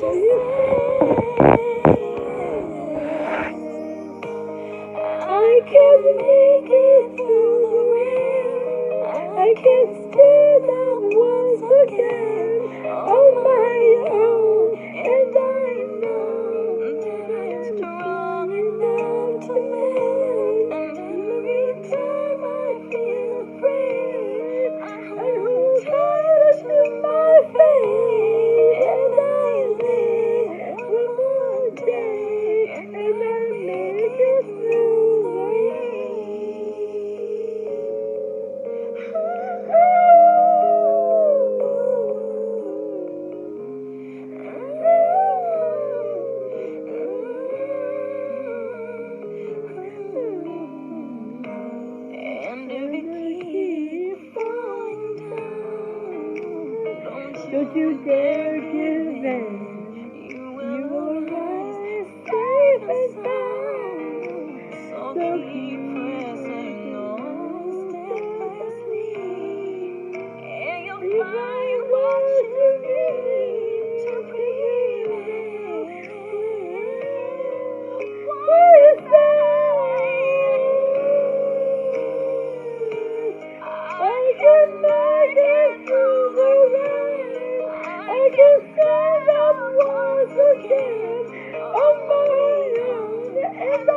I can make it through the rain. I can stand up once again on my own, and I know that I'm strong enough to mend. And every time I feel afraid, I hold tight to my faith, and I live one more day, and I make it through the rain. And if it keeps falling down, don't you dare give in. You will rise safe and sound. So keep pressing on steadfastly, and you'll find what you need to prevail. What is I can make it through the rain. I can stand up once again on my own, and I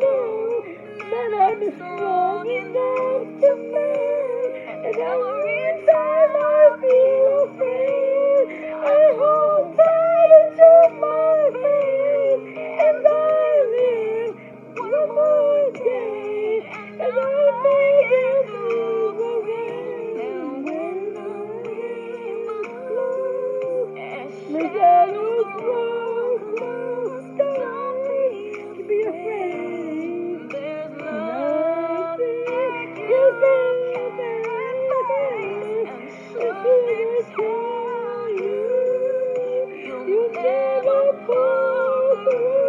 know that I'm strong enough to mend. And every time I feel afraid, I hold tight to my faith, and I live one more day, and I make it through the rain. And when the wind blows, the shadows grow close, don't be afraid. There's nothing you can face, and should tell you, you never pull through.